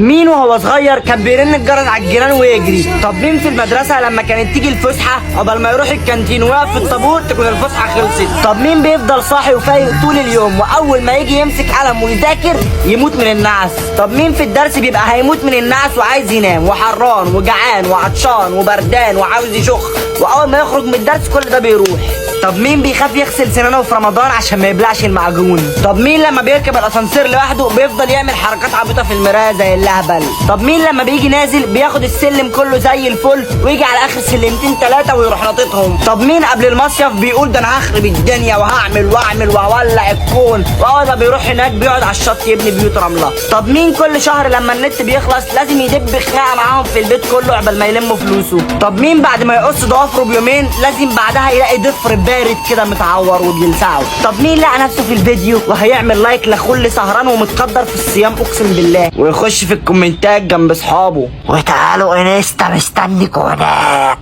مين وهو صغير كان بيرن الجرس على الجيران ويجري؟ طب مين في المدرسه لما كانت تيجي الفسحه قبل ما يروح الكانتين ويقف في الطابور تكون الفسحه خلصت؟ طب مين بيفضل صاحي وفايق طول اليوم واول ما يجي يمسك قلم ويذاكر يموت من النعس؟ طب مين في الدرس بيبقى هيموت من النعس وعايز ينام وحران وجعان وعطشان وبردان وعاوز يشخ واول ما يخرج من الدرس كل ده بيروح؟ طب مين بيخاف يغسل سنانه في رمضان عشان ما يبلعش المعجون؟ طب مين لما بيركب الاسانسير لوحده بيفضل يعمل حركات عبيطه في المرايه زي اللهبل؟ طب مين لما بيجي نازل بياخد السلم كله زي الفل ويجي على اخر سلمتين ثلاثه ويروح ناططهم؟ طب مين قبل المصيف بيقول ده انا هخرب الدنيا وهعمل واعمل وهولع الكون واول ما بيروح هناك بيقعد على الشط يبني بيوت رمله؟ طب مين كل شهر لما النت بيخلص لازم يدب خناقه معاهم في البيت كله عقبال ما يلموا فلوسه؟ طب مين بعد ما يقص ضوافره بيومين لازم بعدها يلاقي ضفر بارد كده متعور وبيلسعه؟ طب مين لقى نفسه في الفيديو وهيعمل لايك لاخوه اللي سهران ومتقدر في الصيام اقسم بالله ويخش في الكومنتات جنب اصحابه وتعالوا انستا مستنيكوا هناك؟